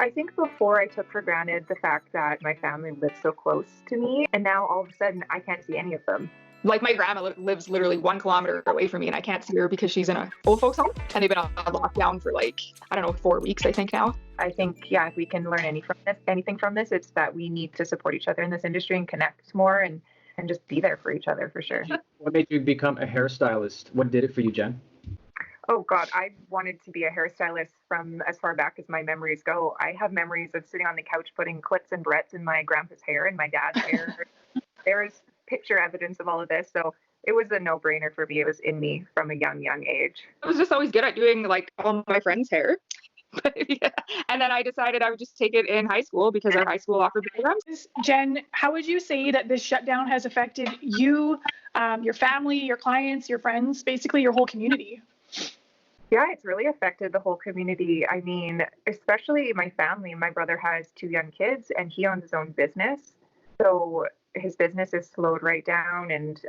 I think before I took for granted the fact that my family lives so close to me, and now all of a sudden I can't see any of them. Like my grandma lives literally 1 kilometer away from me, and I can't see her because she's in a old folks home, and they've been on lockdown for like, I don't know, 4 weeks, I think now. I think, yeah, if we can learn anything from this, it's that we need to support each other in this industry and connect more and just be there for each other for sure. What made you become a hairstylist? What did it for you, Jen? Oh God, I wanted to be a hairstylist from as far back as my memories go. I have memories of sitting on the couch putting clips and barrettes in my grandpa's hair and my dad's hair. There's picture evidence of all of this. So it was a no-brainer for me. It was in me from a young age. I was just always good at doing like all my friends' hair. Yeah. And then I decided I would just take it in high school because our high school offered programs. Jen, how would you say that this shutdown has affected you, your family, your clients, your friends, basically your whole community? Yeah, it's really affected the whole community. I mean, especially my family. My brother has 2 young kids and he owns his own business. So his business is slowed right down, and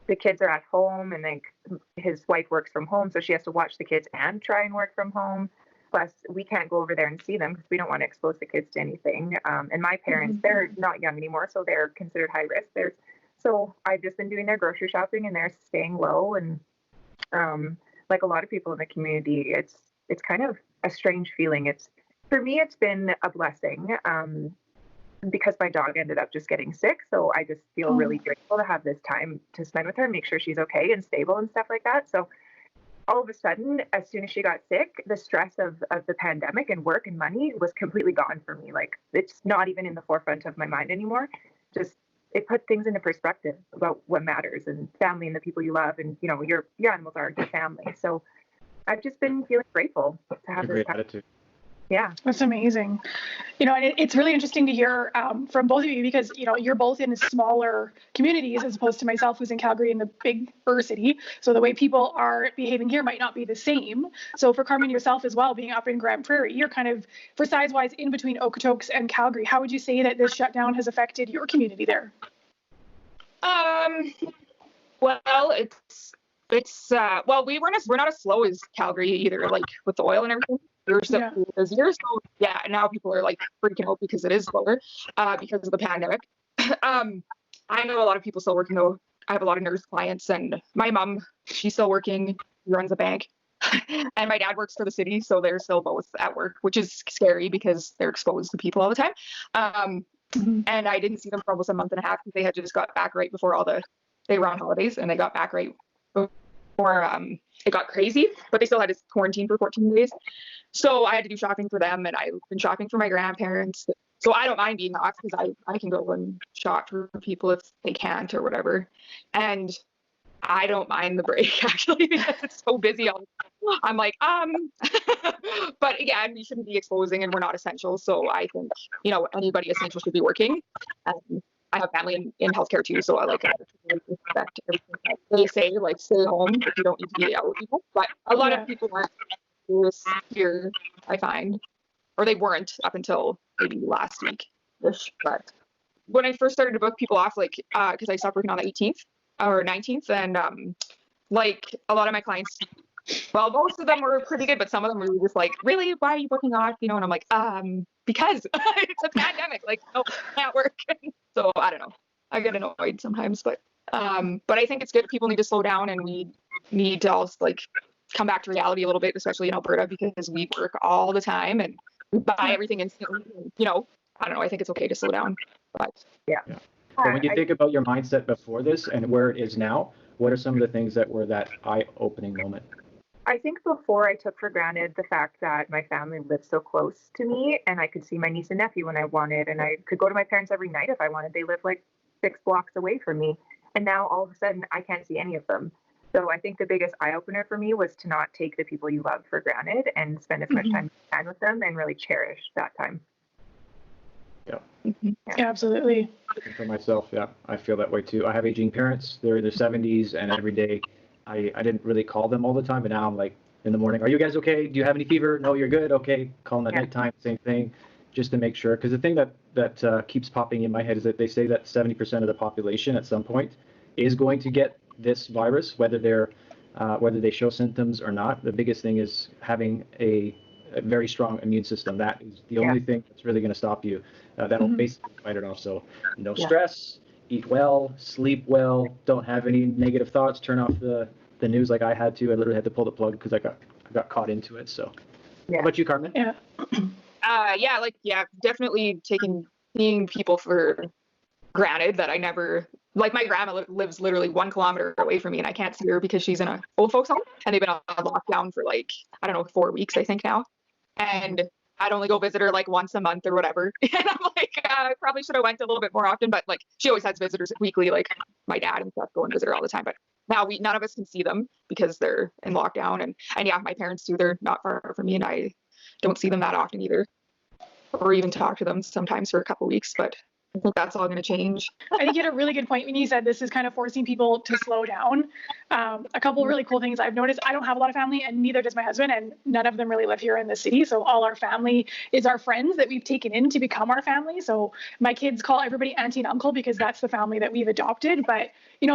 the kids are at home, and then his wife works from home. So she has to watch the kids and try and work from home. Plus, we can't go over there and see them because we don't want to expose the kids to anything. And my parents, they're not young anymore, so they're considered high risk. So I've just been doing their grocery shopping, and they're staying low. And like a lot of people in the community, it's kind of a strange feeling. For me, it's been a blessing because my dog ended up just getting sick. So I just feel really grateful to have this time to spend with her and make sure she's okay and stable and stuff like that. So all of a sudden, as soon as she got sick, the stress of the pandemic and work and money was completely gone for me. Like, it's not even in the forefront of my mind anymore. Just, it put things into perspective about what matters, and family and the people you love, and your animals are your family. So I've just been feeling grateful to have this attitude. Yeah, that's amazing. And it's really interesting to hear from both of you because you're both in smaller communities as opposed to myself, who's in Calgary in the bigger city. So the way people are behaving here might not be the same. So for Carmen, yourself as well, being up in Grand Prairie, you're kind of, for size-wise, in between Okotoks and Calgary. How would you say that this shutdown has affected your community there? Well, well, we're not as slow as Calgary either, like with the oil and everything. We're still busier, so yeah. Now people are like freaking out because it is slower because of the pandemic. I know a lot of people still working though. I have a lot of nurse clients, and my mom, she's still working. She runs a bank, and my dad works for the city, so they're still both at work, which is scary because they're exposed to people all the time. And I didn't see them for almost a month and a half because they had just got back right before they were on holidays, and they got back right before it got crazy, but they still had to quarantine for 14 days. So I had to do shopping for them, and I've been shopping for my grandparents. So I don't mind being off because I can go and shop for people if they can't or whatever. And I don't mind the break actually because it's so busy all the time. I'm like, but again, we shouldn't be exposing, and we're not essential. So I think, anybody essential should be working. I have family in healthcare too, so I respect everything that they say, like stay home if you don't need to be out with people. But a lot of people aren't here, I find, or they weren't up until maybe last week-ish. But when I first started to book people off, like, because I stopped working on the 18th or 19th, and like a lot of my clients, well, most of them were pretty good, but some of them were just like, really, why are you booking off? And I'm like, because it's a pandemic, like, no, it can't work. So I don't know. I get annoyed sometimes, but I think it's good. People need to slow down, and we need to also like come back to reality a little bit, especially in Alberta, because we work all the time and we buy everything instantly. And, I don't know. I think it's okay to slow down. But yeah. But when you think about your mindset before this and where it is now, what are some of the things that were that eye-opening moment? I think before I took for granted the fact that my family lives so close to me, and I could see my niece and nephew when I wanted, and I could go to my parents every night if I wanted. They live like 6 blocks away from me. And now all of a sudden I can't see any of them. So I think the biggest eye opener for me was to not take the people you love for granted and spend as much time as you can with them and really cherish that time. Yeah. Yeah, absolutely. For myself, yeah, I feel that way too. I have aging parents. They're in their 70s, and every day I didn't really call them all the time, but now I'm like in the morning, are you guys okay? Do you have any fever? No, you're good. Okay. Call them at nighttime, same thing, just to make sure. Because the thing that keeps popping in my head is that they say that 70% of the population at some point is going to get this virus, whether they show symptoms or not. The biggest thing is having a a very strong immune system. That is the only thing that's really going to stop you. That'll basically fight it off. So no stress, eat well, sleep well, don't have any negative thoughts, turn off the news like I had to. I literally had to pull the plug because I got caught into it. So how about you, Carmen? Definitely seeing people for granted that I never, like my grandma lives literally 1 kilometer away from me and I can't see her because she's in a old folks home and they've been on lockdown for like, I don't know, 4 weeks, I think now. And I'd only go visit her like once a month or whatever. And I'm like, I probably should have went a little bit more often, but like she always has visitors weekly, like my dad and stuff go and visit her all the time. But now none of us can see them because they're in lockdown. And yeah, my parents too, they're not far from me and I don't see them that often either, or even talk to them sometimes for a couple of weeks, but I think that's all going to change. I think you had a really good point when you said this is kind of forcing people to slow down. A couple of really cool things I've noticed. I don't have a lot of family and neither does my husband, and none of them really live here in the city. So all our family is our friends that we've taken in to become our family. So my kids call everybody auntie and uncle because that's the family that we've adopted. But,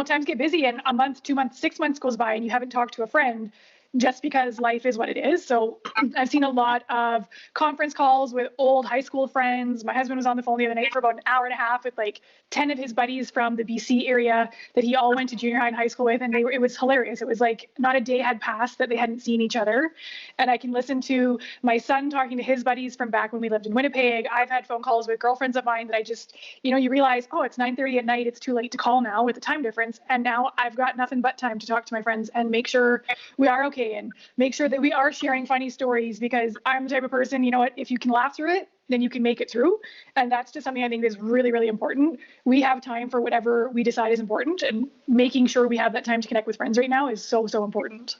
times get busy and a month, 2 months, 6 months goes by and you haven't talked to a friend just because life is what it is. So I've seen a lot of conference calls with old high school friends. My husband was on the phone the other night for about an hour and a half with like 10 of his buddies from the BC area that he all went to junior high and high school with. And it was hilarious. It was like not a day had passed that they hadn't seen each other. And I can listen to my son talking to his buddies from back when we lived in Winnipeg. I've had phone calls with girlfriends of mine that I just, you realize, oh, it's 9:30 at night. It's too late to call now with the time difference. And now I've got nothing but time to talk to my friends and make sure we are okay and make sure that we are sharing funny stories, because I'm the type of person, if you can laugh through it, then you can make it through. And that's just something I think is really, really important. We have time for whatever we decide is important, and making sure we have that time to connect with friends right now is so, so important.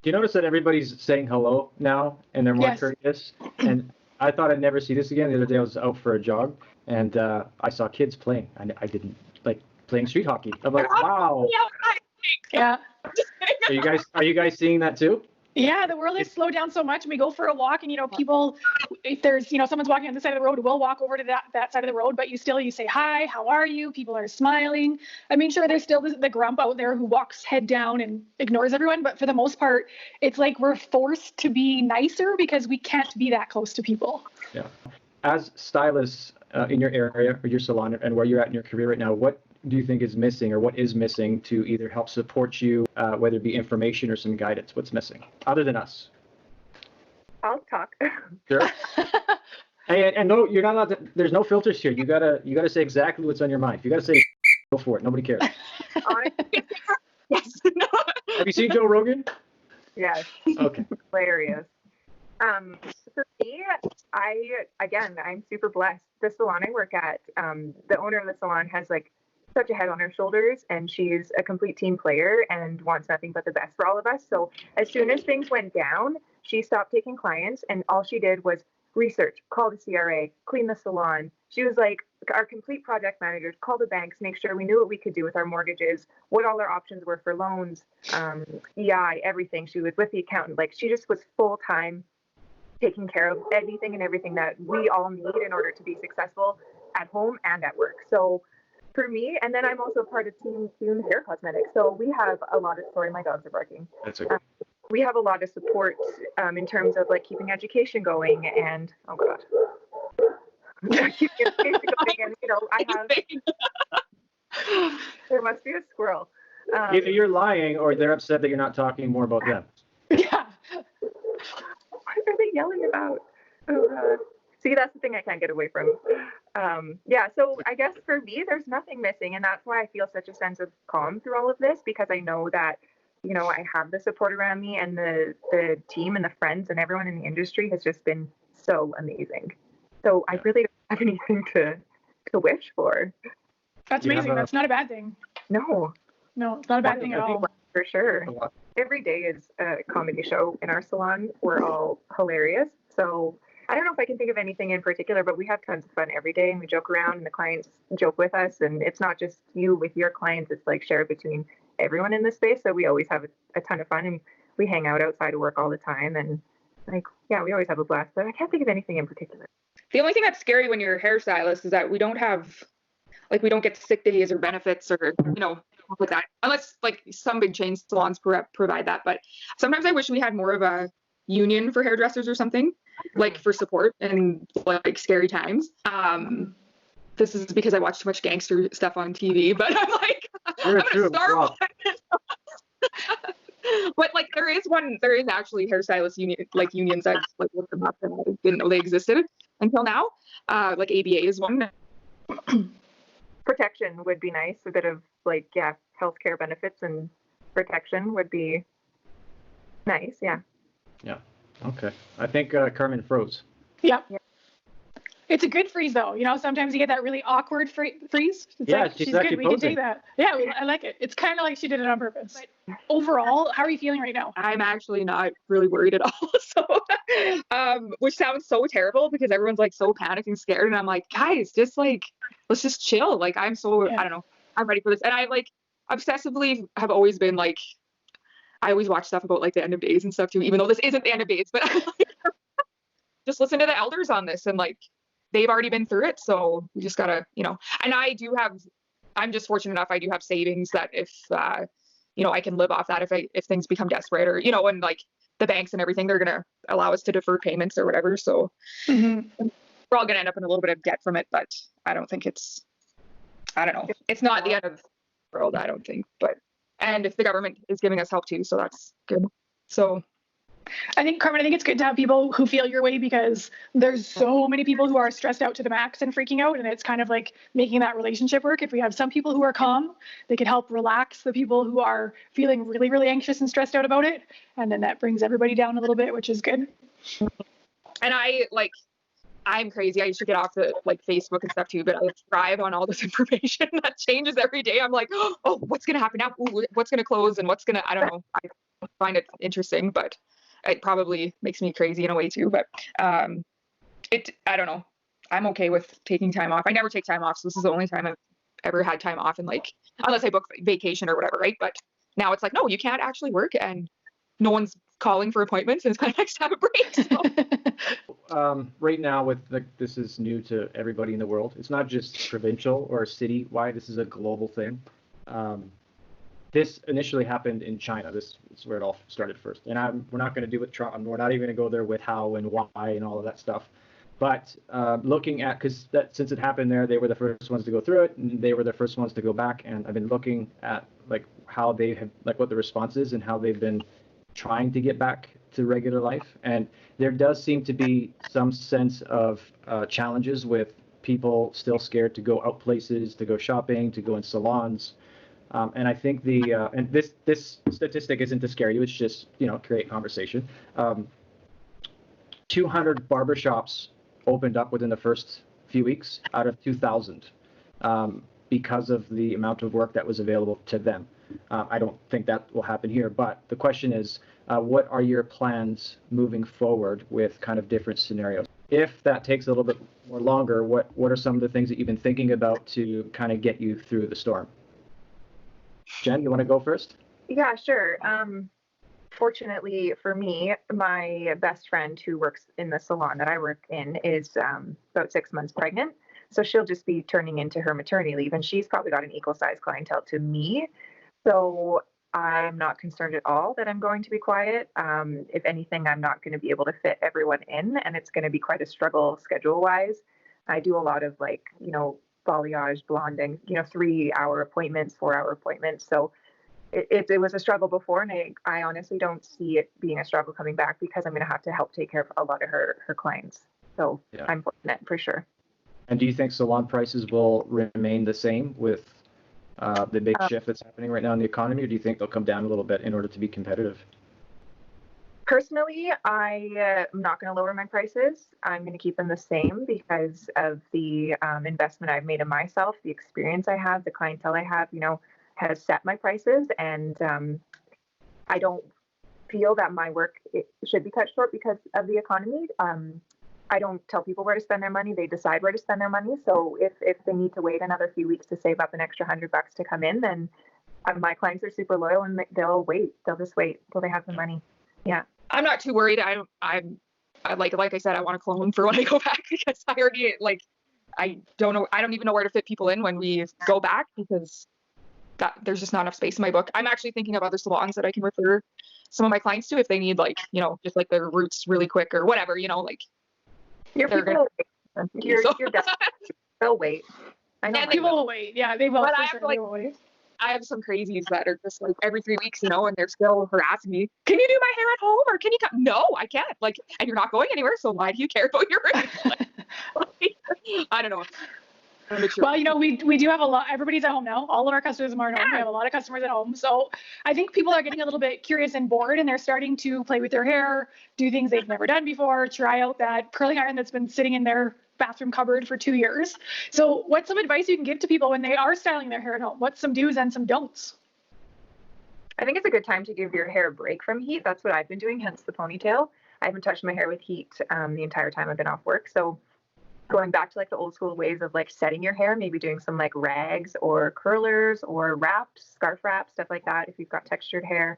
Do you notice that everybody's saying hello now and they're more courteous? And I thought I'd never see this again. The other day I was out for a jog and I saw kids playing. I didn't like playing street hockey. I'm like, wow. Yeah. Are you guys seeing that too? Yeah, the world has slowed down so much. We go for a walk and, people, if there's, someone's walking on this side of the road, we'll walk over to that side of the road, but you say, hi, how are you? People are smiling. I mean, sure, there's still the grump out there who walks head down and ignores everyone. But for the most part, it's like we're forced to be nicer because we can't be that close to people. Yeah. As stylists in your area or your salon and where you're at in your career right now, what do you think is missing, or what is missing to either help support you, whether it be information or some guidance? What's missing other than us? I'll talk. Sure. Hey, and no, you're not allowed to, there's no filters here. You gotta say exactly what's on your mind. If you gotta say, go for it. Nobody cares. Yes. Have you seen Joe Rogan? Yes. Okay. Hilarious. For me, I'm super blessed. The salon I work at, the owner of the salon has like such a head on her shoulders, and she's a complete team player and wants nothing but the best for all of us. So as soon as things went down, she stopped taking clients, and all she did was research, call the CRA, clean the salon. She was like our complete project managers, call the banks, make sure we knew what we could do with our mortgages, what all our options were for loans, EI, everything. She was with the accountant. Like, she just was full time taking care of anything and everything that we all need in order to be successful at home and at work. So for me, and then I'm also part of Team Keune Hair Cosmetics. So we have a lot of, sorry, my dogs are barking. That's okay. We have a lot of support in terms of like keeping education going and, oh God. Keeping education going and, I have, there must be a squirrel. Either you're lying or they're upset that you're not talking more about them. Yeah. What are they yelling about? Oh God. See, that's the thing I can't get away from. So I guess for me, there's nothing missing. And that's why I feel such a sense of calm through all of this, because I know that, I have the support around me, and the team and the friends and everyone in the industry has just been so amazing. So I really don't have anything to wish for. That's amazing. That's not a bad thing. No, it's not a bad thing at all. For sure. Every day is a comedy show in our salon. We're all hilarious. So I don't know if I can think of anything in particular, but we have tons of fun every day, and we joke around, and the clients joke with us. And it's not just you with your clients, it's like shared between everyone in the space. So we always have a ton of fun, and we hang out outside of work all the time. And we always have a blast, but I can't think of anything in particular. The only thing that's scary when you're a hairstylist is that we don't get sick days or benefits or, with that, unless like some big chain salons provide that. But sometimes I wish we had more of a union for hairdressers or something. like for support in like scary times. This is because I watch too much gangster stuff on TV, but I'm like, I'm gonna start one. But like there is actually hairstylist unions I've like looked them up and I didn't know they existed until now. Like ABA is one. Protection would be nice. A bit of like, yeah, healthcare benefits and protection would be nice. Yeah. Yeah. Okay. I think Carmen froze. Yeah. It's a good freeze though. You know, sometimes you get that really awkward freeze. It's yeah, like, she's good. We can take that. Yeah, I like it. It's kind of like she did it on purpose. But overall, how are you feeling right now? I'm actually not really worried at all. So, which sounds so terrible because everyone's like so panicked and scared. And I'm like, guys, just like, let's just chill. Like, I don't know. I'm ready for this. And I like obsessively have always been like, I always watch stuff about like the end of days and stuff too, even though this isn't the end of days, but just listen to the elders on this and like, they've already been through it. So we just gotta, you know, and I'm just fortunate enough. I do have savings that if, you know, I can live off that if things become desperate or, you know, and like the banks and everything, they're going to allow us to defer payments or whatever. So we're all going to end up in a little bit of debt from it, but I don't think it's not the end of the world, I don't think, and if the government is giving us help too, so that's good. So I think, Carmen, it's good to have people who feel your way because there's so many people who are stressed out to the max and freaking out. And it's kind of like making that relationship work. If we have some people who are calm, they can help relax the people who are feeling really, really anxious and stressed out about it. And then that brings everybody down a little bit, which is good. And I'm crazy. I used to get off the like Facebook and stuff too, but I thrive on all this information that changes every day. I'm like, oh, what's going to happen now? Ooh, what's going to close and I don't know. I find it interesting, but it probably makes me crazy in a way too, but I don't know. I'm okay with taking time off. I never take time off, so this is the only time I've ever had time off, and like unless I book vacation or whatever, right? But now it's like, no, you can't actually work, and no one's calling for appointments, and it's kind of nice to have a break. So. Right now, this is new to everybody in the world. It's not just provincial or city-wide. This is a global thing. This initially happened in China. This is where it all started first. And we're not going to do with Trump. We're not even going to go there with how and why and all of that stuff. But looking at, because since it happened there, they were the first ones to go through it, and they were the first ones to go back. And I've been looking at like how they have, like what the response is and how they've been trying to get back to regular life. And there does seem to be some sense of challenges with people still scared to go out places, to go shopping, to go in salons. And I think and this statistic isn't to scare you, it's just, you know, create conversation. 200 barbershops opened up within the first few weeks out of 2,000 because of the amount of work that was available to them. I don't think that will happen here, but the question is, what are your plans moving forward with kind of different scenarios? If that takes a little bit more longer, what are some of the things that you've been thinking about to kind of get you through the storm? Jen, you want to go first? Yeah, sure. Fortunately for me, my best friend who works in the salon that I work in is about 6 months pregnant. So she'll just be turning into her maternity leave, and she's probably got an equal size clientele to me. So I'm not concerned at all that I'm going to be quiet. If anything, I'm not going to be able to fit everyone in, and it's going to be quite a struggle schedule-wise. I do a lot of like, you know, balayage, blonding, you know, 3-hour appointments, 4-hour appointments. So it was a struggle before, and I honestly don't see it being a struggle coming back because I'm going to have to help take care of a lot of her clients. So yeah. I'm fortunate for sure. And do you think salon prices will remain the same with the big shift that's happening right now in the economy, or do you think they'll come down a little bit in order to be competitive? Personally, I am not going to lower my prices. I'm going to keep them the same because of the investment I've made in myself, the experience I have, the clientele I have, you know, has set my prices. And I don't feel that my work should be cut short because of the economy. I don't tell people where to spend their money. They decide where to spend their money. So if they need to wait another few weeks to save up an extra $100 to come in, then my clients are super loyal and they'll wait. They'll just wait till they have the money. Yeah. I'm not too worried. I'm like I said, I want to clone for when I go back because I already I don't even know where to fit people in when we go back because that there's just not enough space in my book. I'm actually thinking of other salons that I can refer some of my clients to if they need like, you know, just like their roots really quick or whatever, you know, like Your they're people, gonna you're definitely, they'll wait. I know And People will wait. Yeah, they will. But For I have, sure. like, They will wait. I have some crazies that are just like every 3 weeks, you know, and they're still harassing me. Can you do my hair at home or can you come? No, I can't. Like, and you're not going anywhere. So why do you care about your roots? Like, I don't know. Well, you know, we do have a lot. Everybody's at home now. All of our customers are at home. We have a lot of customers at home. So I think people are getting a little bit curious and bored, and they're starting to play with their hair, do things they've never done before, try out that curling iron that's been sitting in their bathroom cupboard for 2 years. So what's some advice you can give to people when they are styling their hair at home? What's some do's and some don'ts? I think it's a good time to give your hair a break from heat. That's what I've been doing, hence the ponytail. I haven't touched my hair with heat the entire time I've been off work. So going back to like the old school ways of like setting your hair, maybe doing some like rags or curlers or wraps, scarf wraps, stuff like that. If you've got textured hair,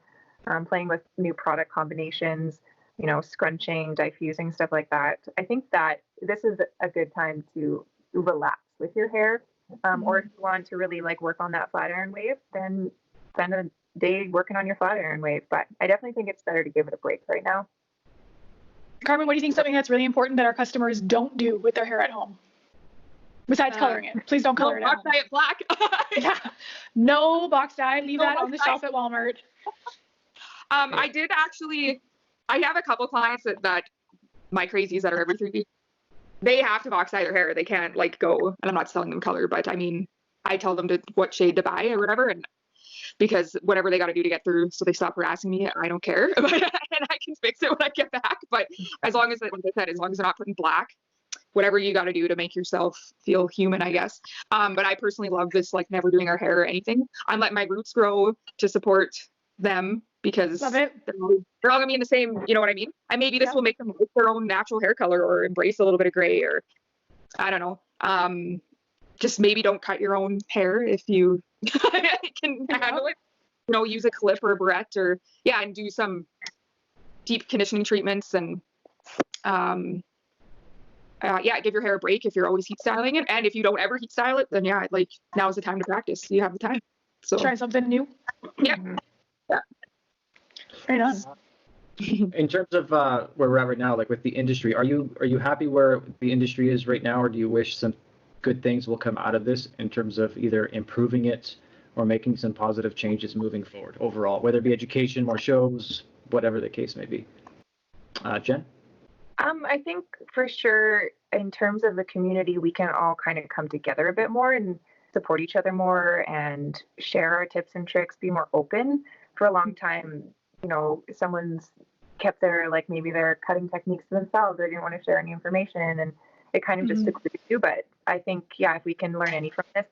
playing with new product combinations, you know, scrunching, diffusing, stuff like that. I think that this is a good time to relax with your hair. Or if you want to really like work on that flat iron wave, then spend a day working on your flat iron wave. But I definitely think it's better to give it a break right now. Carmen, what do you think something that's really important that our customers don't do with their hair at home? Besides coloring it. Please don't color it box at dye it black. Yeah. No box dye. Leave No that on the box dye. shelf at Walmart. I did actually, I have a couple clients that my crazies that are every 3 weeks, they have to box dye their hair. They can't like go, and I'm not telling them color, but I mean, I tell them what shade to buy or whatever. And because whatever they got to do to get through, so they stop harassing me, I don't care. And I can fix it when I get back. But as long as, like I said, as long as they're not putting black, whatever you got to do to make yourself feel human, I guess. But I personally love this, like never doing our hair or anything. I'm letting my roots grow to support them because they're all gonna be in the same, you know what I mean? And maybe this will make them like their own natural hair color or embrace a little bit of gray, or I don't know. Just maybe don't cut your own hair if you can handle it. You know, use a clip or a barrette, or and do some deep conditioning treatments and give your hair a break if you're always heat styling it. And if you don't ever heat style it, then like now is the time to practice. You have the time. So try something new. Yeah. Right on. In terms of where we're at right now, like with the industry, are you happy where the industry is right now, or do you wish some good things will come out of this in terms of either improving it or making some positive changes moving forward overall, whether it be education, more shows, whatever the case may be? Jen? I think for sure in terms of the community, we can all kind of come together a bit more and support each other more and share our tips and tricks, be more open. For a long time, you know, someone's kept their, like maybe their cutting techniques to themselves. They didn't want to share any information, and it kind of just secluded you. But I think, if we can learn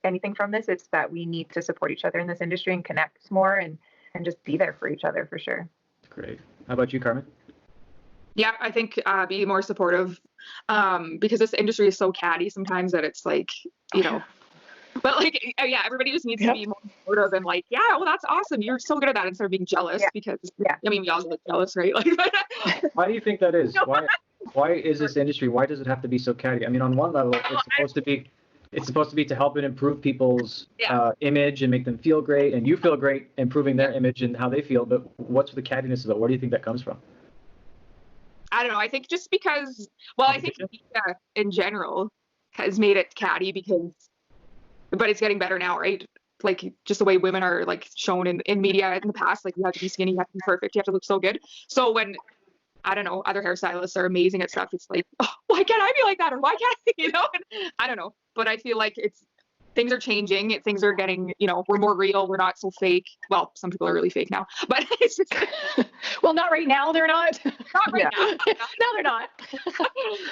anything from this, it's that we need to support each other in this industry and connect more and just be there for each other for sure. Great. How about you, Carmen? Yeah, I think be more supportive because this industry is so catty sometimes that it's like, you know, but like, everybody just needs to be more supportive and like, well, that's awesome. You're so good at that, instead of being jealous because, I mean, we all get jealous, right? Like, why do you think that is? Why is this industry? Why does it have to be so catty? I mean, on one level, it's supposed to be to help and improve people's image and make them feel great, and you feel great improving their image and how they feel. But what's the cattiness about? Where do you think that comes from? I don't know. I think just because, I think media in general has made it catty but it's getting better now, right? Like just the way women are like shown in media in the past, like you have to be skinny, you have to be perfect, you have to look so good. So when, I don't know, other hairstylists are amazing at stuff, it's like, oh, why can't I be like that? Or why can't I, you know? And I don't know. But I feel like things are changing. Things are getting, you know, we're more real. We're not so fake. Well, some people are really fake now, but it's just. Well, not right now. They're not. Not right now. No, they're not.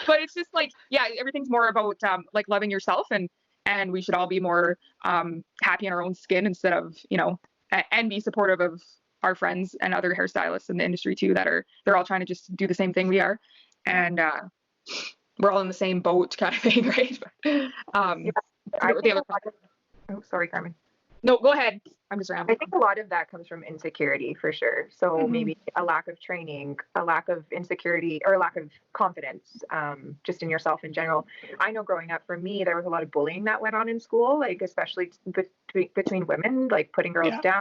But it's just like, everything's more about like loving yourself, and we should all be more happy in our own skin instead of, you know, and be supportive of our friends and other hairstylists in the industry too they're all trying to just do the same thing we are, and we're all in the same boat kind of thing, right? Sorry, Carmen. No, go ahead. I'm just I rambling. think a lot of that comes from insecurity for sure. So maybe a lack of training, a lack of insecurity, or a lack of confidence just in yourself in general. I know growing up for me, there was a lot of bullying that went on in school, like especially between women, like putting girls down,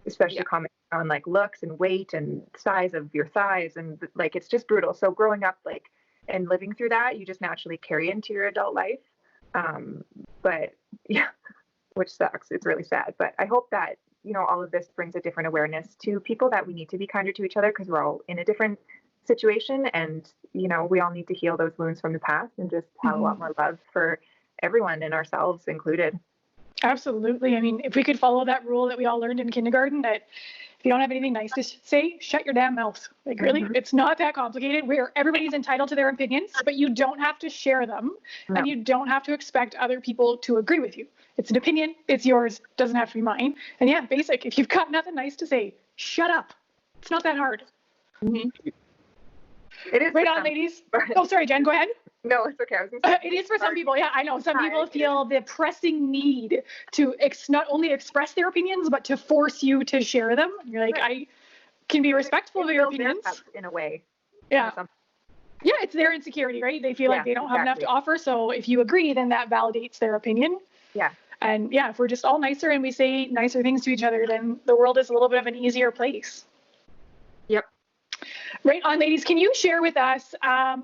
especially commenting on like looks and weight and size of your thighs. And like, it's just brutal. So growing up, like, and living through that, you just naturally carry into your adult life. But yeah, which sucks. It's really sad. But I hope that, you know, all of this brings a different awareness to people that we need to be kinder to each other because we're all in a different situation. And, you know, we all need to heal those wounds from the past and just have a lot more love for everyone and ourselves included. Absolutely. I mean, if we could follow that rule that we all learned in kindergarten, that if you don't have anything nice to say, shut your damn mouth. Like, really, it's not that complicated. Everybody's entitled to their opinions, but you don't have to share them, and you don't have to expect other people to agree with you. It's an opinion. It's yours. Doesn't have to be mine. And yeah, basic. If you've got nothing nice to say, shut up. It's not that hard. It is right on, ladies. Oh, sorry, Jen. Go ahead. No, it's okay. It is for some people. Yeah, I know. Some people feel the pressing need to not only express their opinions, but to force you to share them. You're like, I can be respectful of your opinions. In a way. Yeah. Yeah, it's their insecurity, right? They feel like they don't have enough to offer. So if you agree, then that validates their opinion. Yeah. And yeah, if we're just all nicer and we say nicer things to each other, then the world is a little bit of an easier place. Yep. Right on, ladies. Can you share with us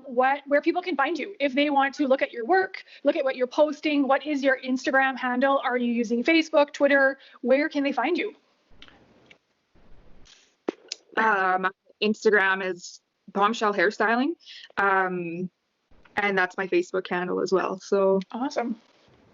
where people can find you if they want to look at your work, look at what you're posting? What is your Instagram handle? Are you using Facebook, Twitter? Where can they find you? My Instagram is Bombshell Hairstyling, and that's my Facebook handle as well. So awesome.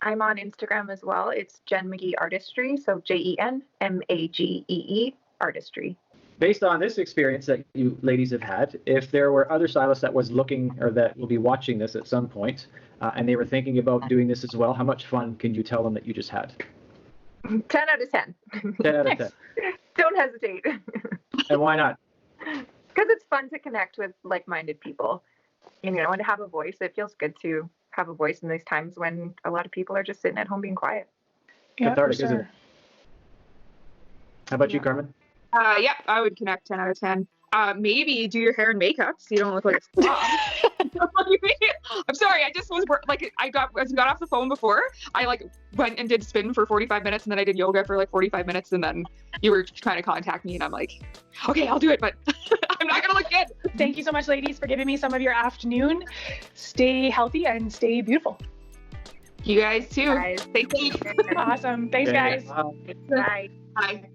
I'm on Instagram as well. It's Jen Magee Artistry. So JenMagee Artistry. Based on this experience that you ladies have had, if there were other stylists that was looking or that will be watching this at some point, and they were thinking about doing this as well, how much fun can you tell them that you just had? 10 out of 10. 10 out of 10. Don't hesitate. And why not? Because it's fun to connect with like-minded people. And, you know, and to have a voice. It feels good to have a voice in these times when a lot of people are just sitting at home being quiet. Yeah, cathartic, isn't it? How about you, Carmen? Yeah, I would connect 10 out of 10. Maybe do your hair and makeup so you don't look like a slob. I'm sorry, I just was like, as we got off the phone before, I like went and did spin for 45 minutes and then I did yoga for like 45 minutes and then you were trying to contact me and I'm like, okay, I'll do it, but I'm not gonna look good. Thank you so much, ladies, for giving me some of your afternoon. Stay healthy and stay beautiful. You guys too. Guys. Stay safe. Awesome. Thanks, guys. Bye. Bye.